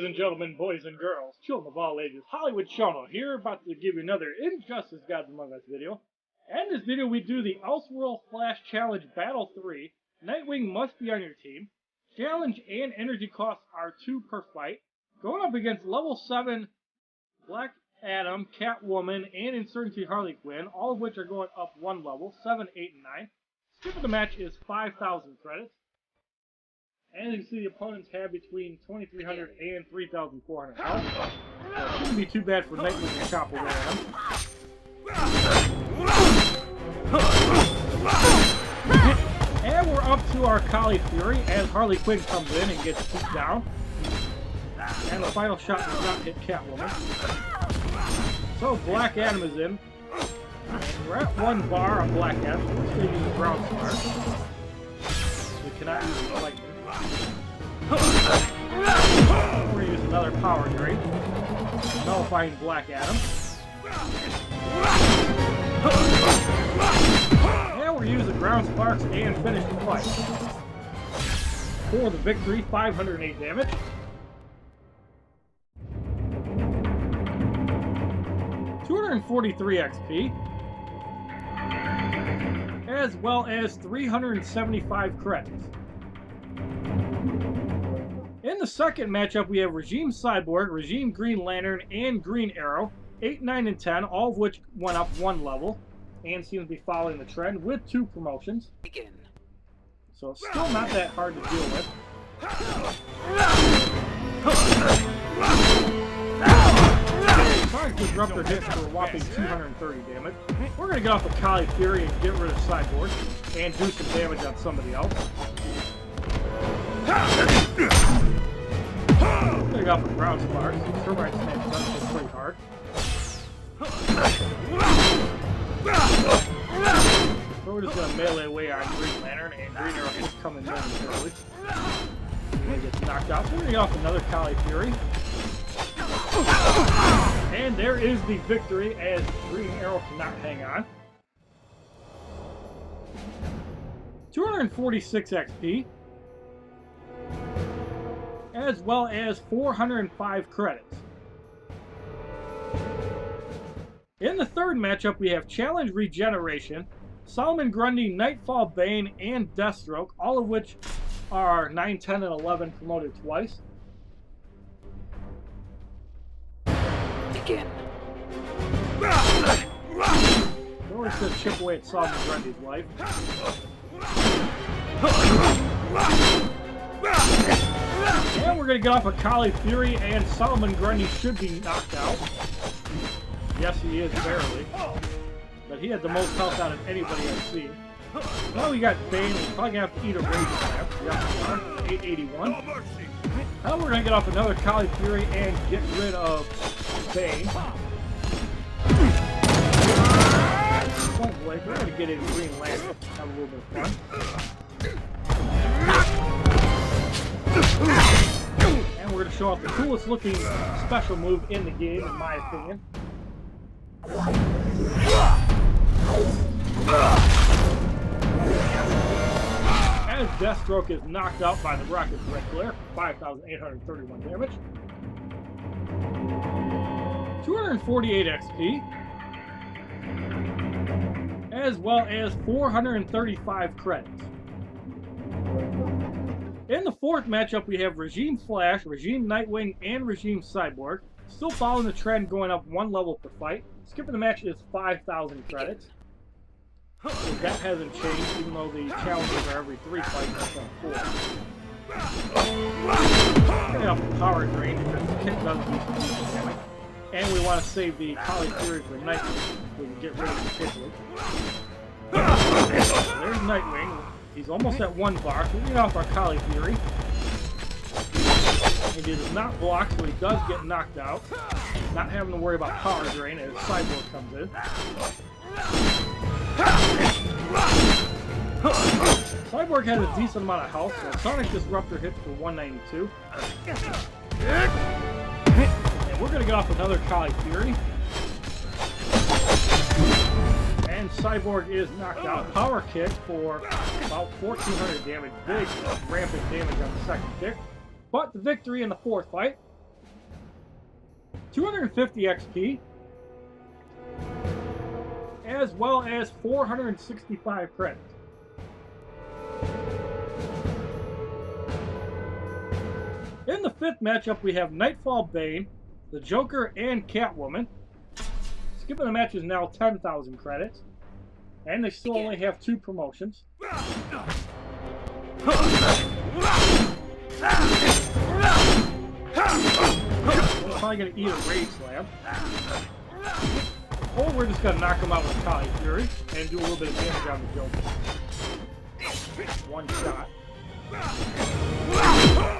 and gentlemen, boys and girls, children of all ages, HollywoodShono here, about to give you another Injustice Gods Among Us video. And in this video we do the Elseworld Flash Challenge Battle 3. Nightwing must be on your team. Challenge and energy costs are 2 per fight. Going up against level 7 Black Adam, Catwoman, and Insurgency Harley Quinn, all of which are going up 1 level, 7, 8, and 9. Skip of the match is 5,000 credits. And you can see the opponents have between 2,300 and 3,400 health. So it shouldn't be too bad for Nightwing to chop away at them. And we're up to our Kali Fury as Harley Quinn comes in and gets beat down. And the final shot does not hit Catwoman. So Black Adam is in. And we're at 1 bar on Black Adam. We're just going to use the ground bar. We cannot use the lightning. We're going to use another power drain, nullifying Black Adam. And we're using ground sparks and finish the fight. For the victory, 508 damage. $243 XP. As well as 375 credits. In the second matchup, we have Regime Cyborg, Regime Green Lantern, and Green Arrow. 8, 9, and 10, all of which went up 1 level, and seem to be following the trend with 2 promotions. Begin. So it's still not that hard to deal with. Sonic Disruptor hits for a whopping 230 damage. We're going to get off of Kali Fury and get rid of Cyborg, and do some damage on somebody else. We're going to go for ground sparks. Turbine Smash does hit pretty hard. So we're just going to melee away on Green Lantern, and Green Arrow is coming momentarily. And gets knocked out. We're going to get off another Kali Fury. And there is the victory as Green Arrow cannot hang on. 246 XP. As well as 405 credits. In the third matchup, we have Challenge Regeneration, Solomon Grundy, Nightfall Bane, and Deathstroke, all of which are 9, 10, and 11 promoted twice. Begin. So we're just going to chip away at Solomon Grundy's life. And we're going to get off of Kali Fury, and Solomon Grundy should be knocked out. Yes, he is, barely. But he had the most health out of anybody I've seen. Now we got Bane. We're probably going to have to eat a rage snap. Yep, 881. Now we're going to get off another Kali Fury and get rid of Bane. Point blank, we're going to get in Green Lantern. Have a little bit of fun. And we're going to show off the coolest looking special move in the game, in my opinion. As Deathstroke is knocked out by the Rocket's red glare, 5,831 damage. 248 XP. As well as 435 credits. In the fourth matchup, we have Regime Flash, Regime Nightwing, and Regime Cyborg. Still following the trend, going up 1 level per fight. Skipping the match is 5,000 credits. So that hasn't changed, even though the challenges are every 3 fights instead of 4. Getting off the power drain because the kit does do some decent damage. And we want to save the Kali Fury for Nightwing so we can get rid of the kit. There's Nightwing. He's almost at 1 bar, so we get off our Kali Fury. And he does not block, so he does get knocked out. Not having to worry about power drain as Cyborg comes in. Cyborg has a decent amount of health, so Sonic Disruptor hits for 192. And we're going to get off another Kali Fury. And Cyborg is knocked out. Power kick for about 1,400 damage. Big rampant damage on the second kick. But the victory in the fourth fight. 250 XP, as well as 465 credits. In the 5th matchup, we have Nightfall Bane, the Joker, and Catwoman. Skipping the match is now 10,000 credits, and they still only have 2 promotions. We're probably going to eat a Rage Slam. Or we're just going to knock him out with Kali Fury and do a little bit of damage on the Joker. One shot.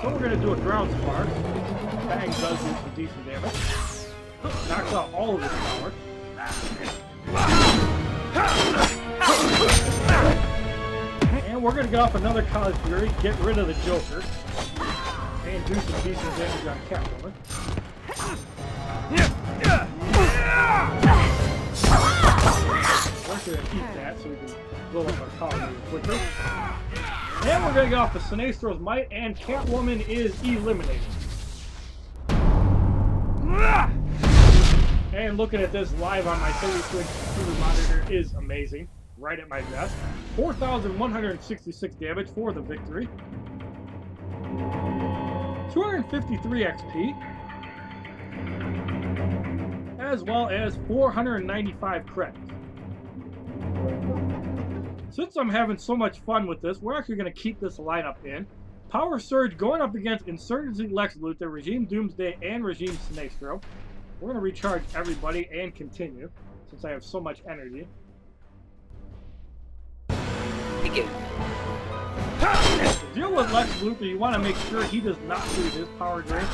So we're going to do a ground spark. Bang does do some decent damage. Knocks out all of his power. And we're going to get off another Kali Fury, get rid of the Joker, and do some decent damage on Catwoman. We're going to eat that so we can blow up our Kali quicker. And we're going to get off the Sinestro's Might, and Catwoman is eliminated. And looking at this live on my 33-inch computer monitor is amazing. Right at my desk. 4,166 damage for the victory. 253 XP. As well as 495 credits. Since I'm having so much fun with this, we're actually going to keep this lineup in. Power Surge going up against Insurgency Lex Luthor, Regime Doomsday, and Regime Sinestro. We're going to recharge everybody and continue, since I have so much energy. To deal with Lex Luthor, you want to make sure he does not lose his power drain.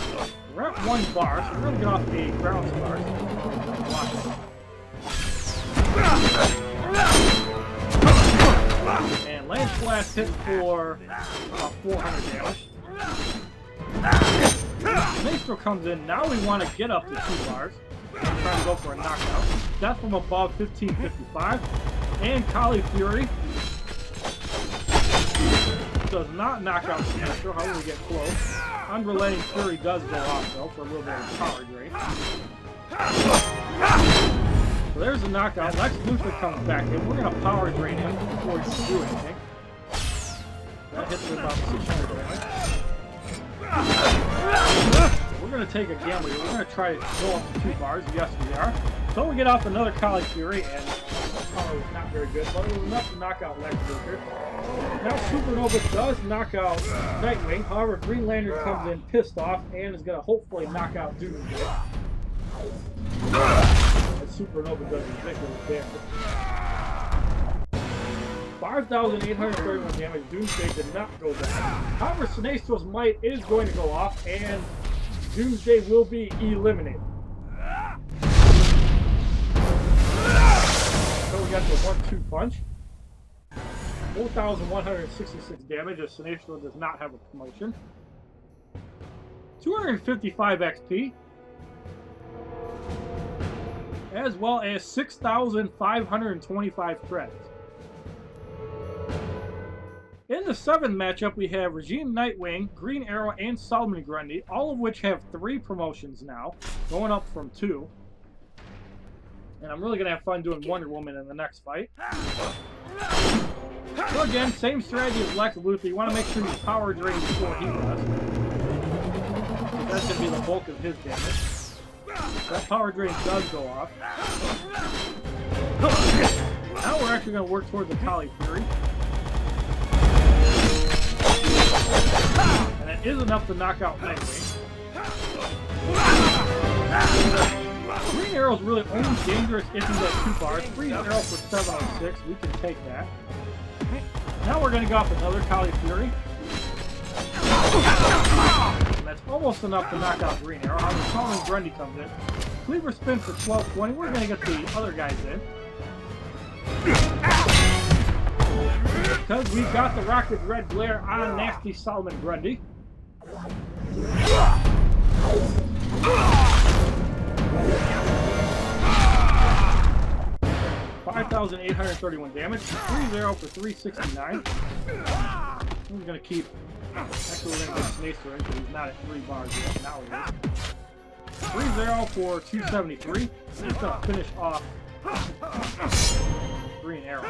We're at 1 bar, so we're going to get off a ground spark. And Lance Blast hits for about 400 damage. Sinestro comes in. Now we want to get up to 2 bars. And try to go for a knockout. Death from above, 1555. And Kali Fury does not knock out Sinestro, however we get close. Unrelenting Fury does go off though for a little bit of power drain. So there's a knockout. Lex Luthor comes back in. We're going to power drain him before he can do anything. That hits for about 600 damage. We're going to take a gamble here. We're going to try to go up to 2 bars. Yes, we are. So we get off another Kali Fury, and power was not very good, but it was enough to knock out Lex Luthor. Now Supernova does knock out Nightwing. However, Green Lantern comes in pissed off and is going to hopefully knock out Doomsday. Supernova does ridiculous damage. 5,831 damage. Doomsday did not go down. However, Sinestro's Might is going to go off, and Doomsday will be eliminated. So we got the 1-2 punch. 4,166 damage as Sinestro does not have a promotion. 255 XP. As well as 6,525 credits. In the 7th matchup, we have Regime Nightwing, Green Arrow, and Solomon Grundy, all of which have 3 promotions now, going up from 2. And I'm really going to have fun doing Wonder Woman in the next fight. So again, same strategy as Lex Luthor. You want to make sure you power drain before he does. That's going to be the bulk of his damage. That power drain does go off. Now we're actually going to work toward the Kali Fury. And it is enough to knock out Nightwing. Green Arrow is really only dangerous if he's at 2 bars. Green Arrow for 706, we can take that. Now we're going to go off another Kali Fury. And that's almost enough to knock out Green Arrow. However, Solomon Grundy comes in. Cleaver spin for 1220. We're going to get the other guys in. Because we got the Rocket Red Glare on nasty Solomon Grundy. 5,831 damage. 3-0 for 369. We're going to keep... Actually, we're going to put Sinestro in because he's not at 3 bars yet. Now he is. 3-0 for 273. Just gonna finish off Green Arrow.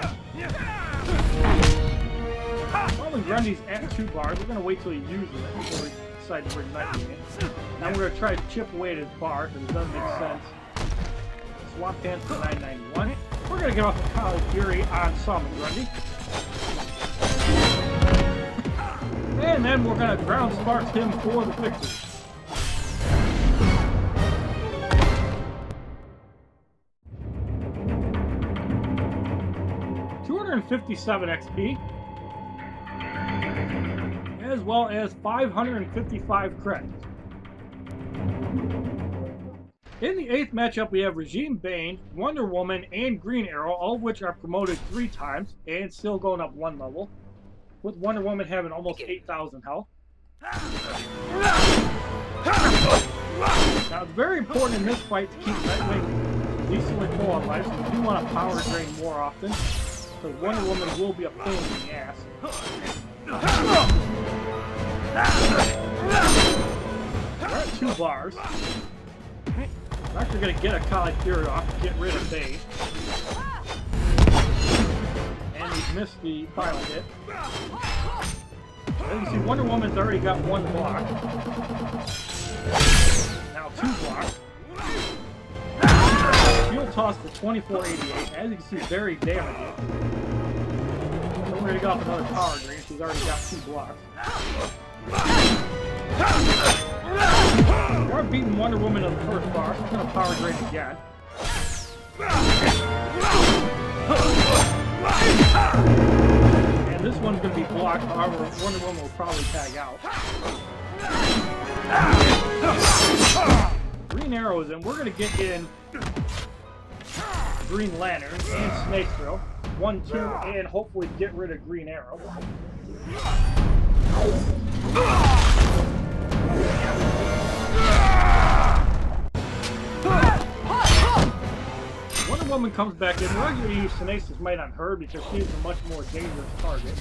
While Grundy's at 2 bars, we're gonna wait till he uses it before we decide to bring Nightwing in. Now we're gonna try to chip away at his bar, because it doesn't make sense. Swap pants for 991. We're gonna get off the Kali Fury on Salmon Grundy. And then we're gonna ground spark him for the victory. $257 XP, as well as 555 credits. In the 8th matchup, we have Regime Bane, Wonder Woman, and Green Arrow, all of which are promoted 3 times and still going up 1 level, with Wonder Woman having almost 8,000 health. Now, it's very important in this fight to keep Nightwing decently full on life, so we do want to power drain more often, because Wonder Woman will be a pain in the ass. We're at 2 bars. We're actually going to get a Kali Fury off to get rid of Bane. And he's missed the final hit. As you can see, Wonder Woman's already got 1 block. Now 2 blocks. Shield toss for 2488. As you can see, very damaging. So we're going to go off another power drain. She's already got 2 blocks. We are beating Wonder Woman on the first bar, so we're going to power drain again. And this one's going to be blocked, however, Wonder Woman will probably tag out. Green Arrow is in. We're going to get in Green Lantern and Sinestro. 1, 2, and hopefully get rid of Green Arrow. Wonder Woman comes back in. We're going to use Sinestro's Might on her because she's a much more dangerous target.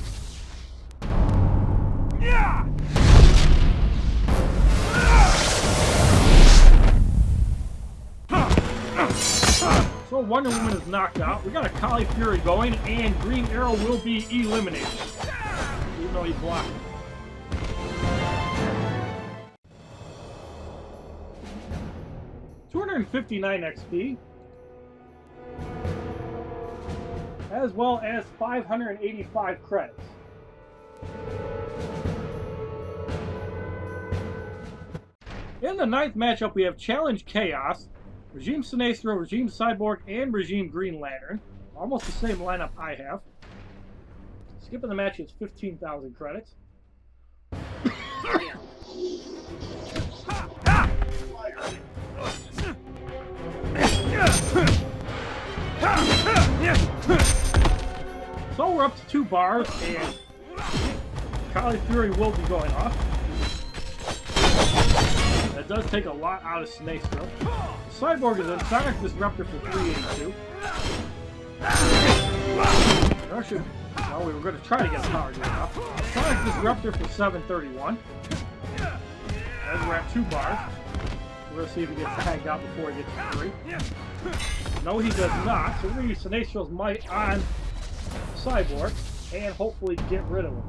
So Wonder Woman is knocked out. We got a Kali Fury going, and Green Arrow will be eliminated, even though he's blocking. $259 XP, as well as 585 credits. In the 9th matchup, we have Challenge Chaos, Regime Sinestro, Regime Cyborg, and Regime Green Lantern. Almost the same lineup I have. Skipping the match is 15,000 credits. So we're up to 2 bars, and Kali Fury will be going off. That does take a lot out of Sinestro. Cyborg is in. Sonic Disruptor for 382. Actually, well, we were going to try to get a power drain off. Sonic Disruptor for 731. As we're at 2 bars. We're going to see if he gets tagged out before he gets to 3. No, he does not. So we're going to use Sinestro's Might on Cyborg and hopefully get rid of him.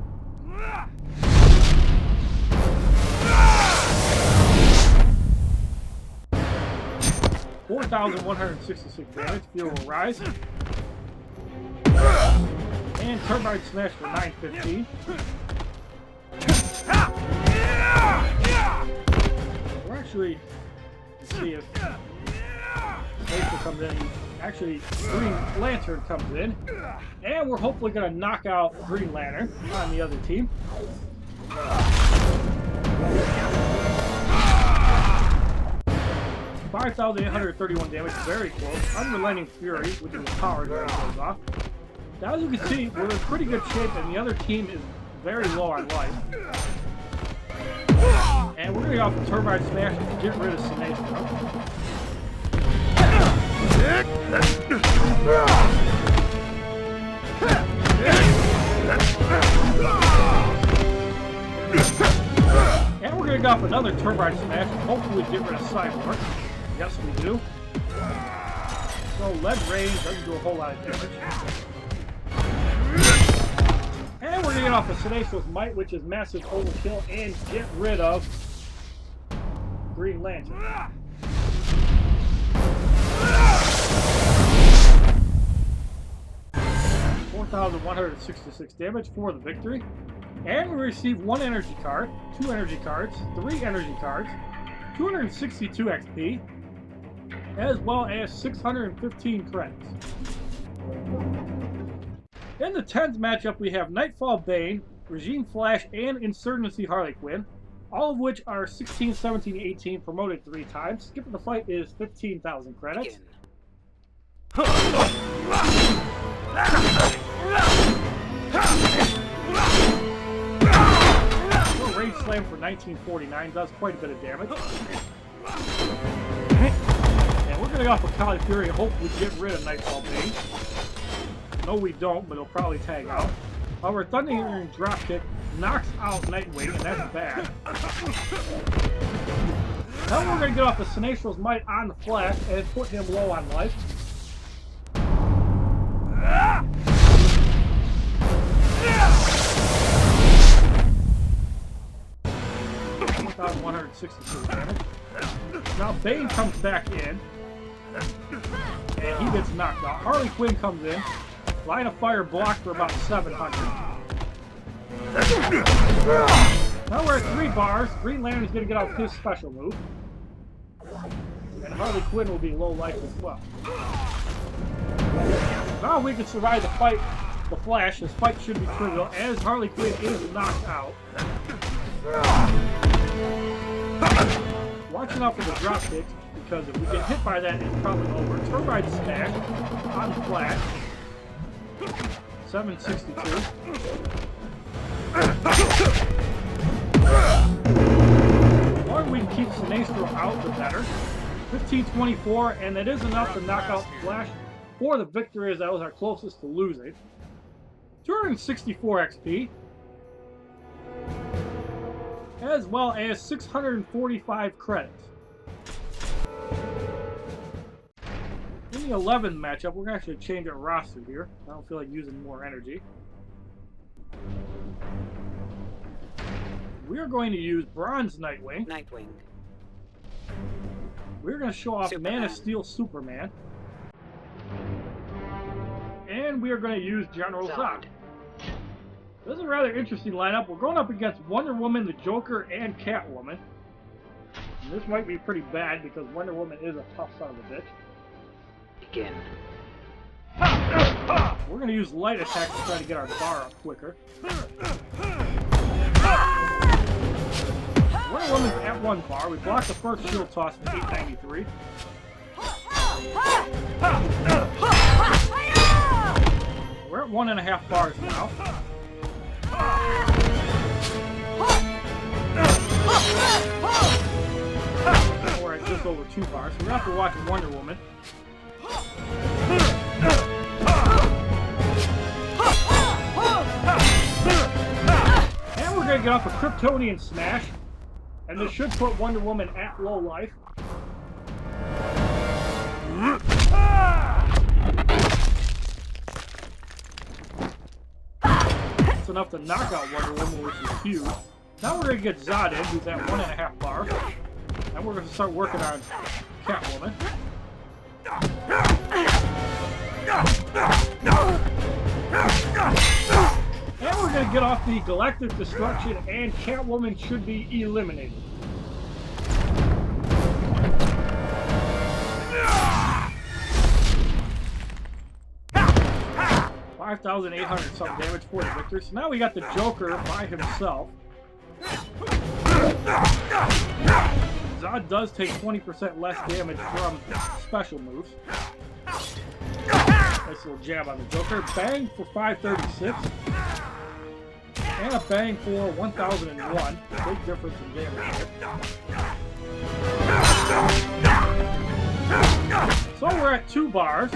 4,166 damage. Fear will rise. And Turbine Smash for 915. We're actually, let's see if Sinestro comes in. Actually, Green Lantern comes in. And we're hopefully going to knock out Green Lantern on the other team. 5,831 damage, very close. Unrelenting Fury, which is power drain, goes off. Now, as you can see, we're in pretty good shape, and the other team is very low on life. And we're going to go off the Turbine Smash to get rid of Sinestro. And we're going going to get off another turbine smash and hopefully get rid of Cyborg. Yes, we do. So lead range doesn't do a whole lot of damage. And we're going to get off of Sinestro's Might, which is massive overkill, and get rid of Green Lantern. 4,166 damage for the victory. And we receive 1 energy card, 2 energy cards, 3 energy cards, 262 XP, as well as 615 credits. In the 10th matchup, we have Nightfall Bane, Regime Flash, and Insurgency Harley Quinn, all of which are 16, 17, 18, promoted 3 times. Skipping the fight is 15,000 credits. Rage Slam for 1949 does quite a bit of damage. And we're going to go off with Kali Fury and hopefully get rid of Nightfall Bane. No, we don't, but he'll probably tag out. However, Thundering Dropkick knocks out Nightwing, and that's bad. Now we're going to get off the Sinestro's Might on the Flash and put him low on life. 1,162 damage. Now Bane comes back in, and he gets knocked out. Harley Quinn comes in, line of fire block for about 700. Now we're at 3 bars. Green Lantern is going to get out his special move, and Harley Quinn will be low life as well. Now we can survive the fight, the Flash. This fight should be trivial, as Harley Quinn is knocked out. Watching out for the drop kicks, because if we get hit by that, it's probably over. Turbine Smash on the Flash. 762. The more we can keep Sinestro out, the better. 1524, and that is enough to knock out the Flash for the victory, as that was our closest to losing. 264 XP. As well as 645 credits. In the 11th matchup, we're going to actually change our roster here. I don't feel like using more energy. We are going to use Bronze Nightwing. We're going to show off Man of Steel Superman. And we are going to use General Zod. This is a rather interesting lineup. We're going up against Wonder Woman, the Joker, and Catwoman. And this might be pretty bad because Wonder Woman is a tough son of a bitch. Begin. We're going to use light attack to try to get our bar up quicker. Wonder Woman's at 1 bar. We blocked the first shield toss at 893. We're at 1.5 bars now. We're at just over 2 bars, so we're have to watch Wonder Woman. And we're going to get off a Kryptonian Smash, and this should put Wonder Woman at low life. It's enough to knock out Wonder Woman, which is huge. Now we're going to get Zod in, who's at 1.5 bar. And we're going to start working on Catwoman. And we're going to get off the Galactic Destruction, and Catwoman should be eliminated. $5,800 something damage for the victor. So now we got the Joker by himself. Zod does take 20% less damage from special moves. Nice little jab on the Joker. Bang for 536. And a bang for 1001. Big difference in damage here. So we're at 2 bars.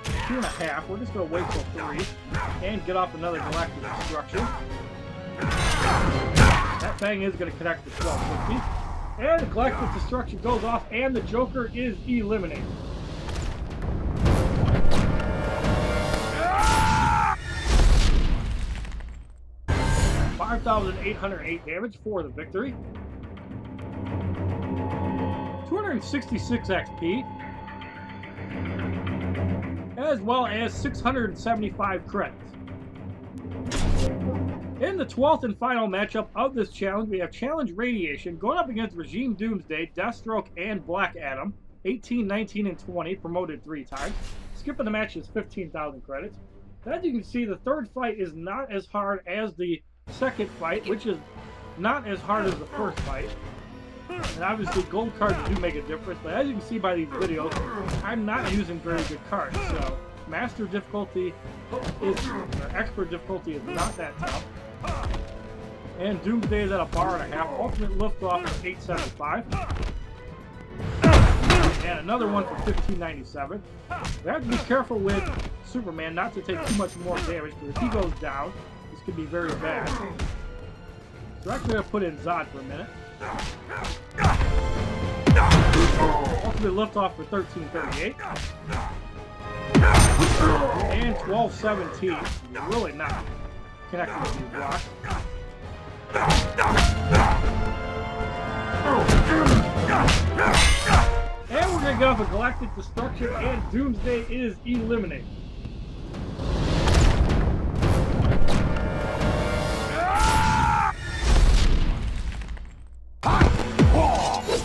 2.5. We're just going to wait till 3 and get off another Galactic Destruction. That bang is going to connect to 1250. And the Galactic Destruction goes off, and the Joker is eliminated. Ah! 5,808 damage for the victory. 266 XP. As well as 675 credits. In the 12th and final matchup of this challenge, we have Challenge Radiation going up against Regime Doomsday, Deathstroke, and Black Adam. 18, 19, and 20, promoted 3 times. Skipping the match is 15,000 credits. As you can see, the third fight is not as hard as the second fight, which is not as hard as the first fight. And obviously gold cards do make a difference, but as you can see by these videos, I'm not using very good cards, so master difficulty is, or expert difficulty is not that tough. And Doomsday is at a bar and a half. Ultimate liftoff for 875. And another one for 1597. We have to be careful with Superman not to take too much more damage, because if he goes down, this could be very bad. So we're actually going to put in Zod for a minute. Ultimate liftoff for 1338. And 1217. Really not connecting to these blocks. And we're going to get off a Galactic Destruction, and Doomsday is eliminated.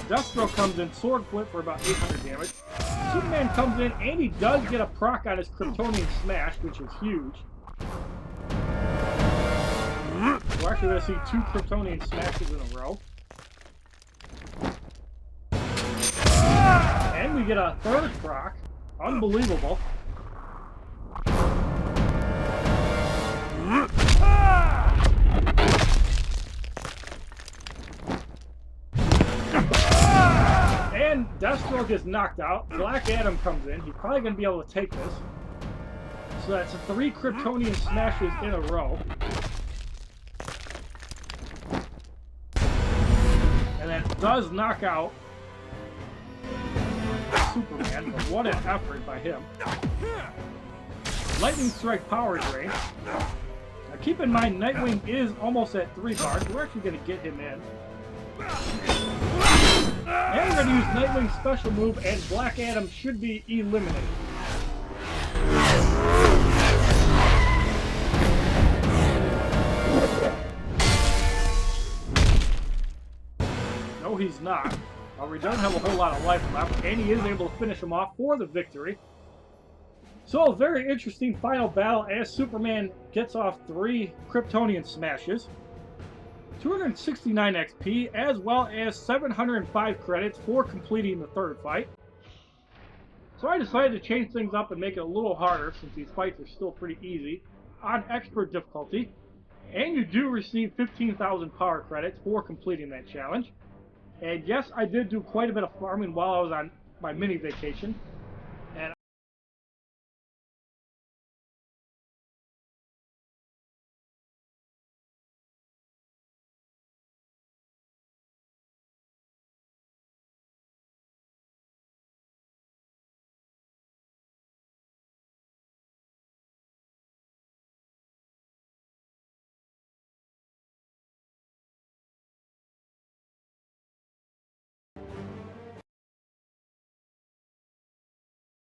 Deathstroke comes in, sword flip for about 800 damage. Superman comes in, and he does get a proc on his Kryptonian Smash, which is huge. We're actually going to see 2 Kryptonian Smashes in a row. And we get a third proc. Unbelievable. And Deathstroke is knocked out. Black Adam comes in. He's probably going to be able to take this. So that's 3 Kryptonian Smashes in a row. And that does knock out Superman, but what an effort by him. Lightning Strike Power Drain. Now keep in mind, Nightwing is almost at 3 bars. We're actually going to get him in. And we're going to use Nightwing's special move, and Black Adam should be eliminated. No, he's not. We don't have a whole lot of life left, and he is able to finish him off for the victory. So, a very interesting final battle as Superman gets off 3 Kryptonian Smashes. 269 XP, as well as 705 credits for completing the third fight. So I decided to change things up and make it a little harder, since these fights are still pretty easy, on expert difficulty. And you do receive 15,000 power credits for completing that challenge. And yes, I did do quite a bit of farming while I was on my mini vacation.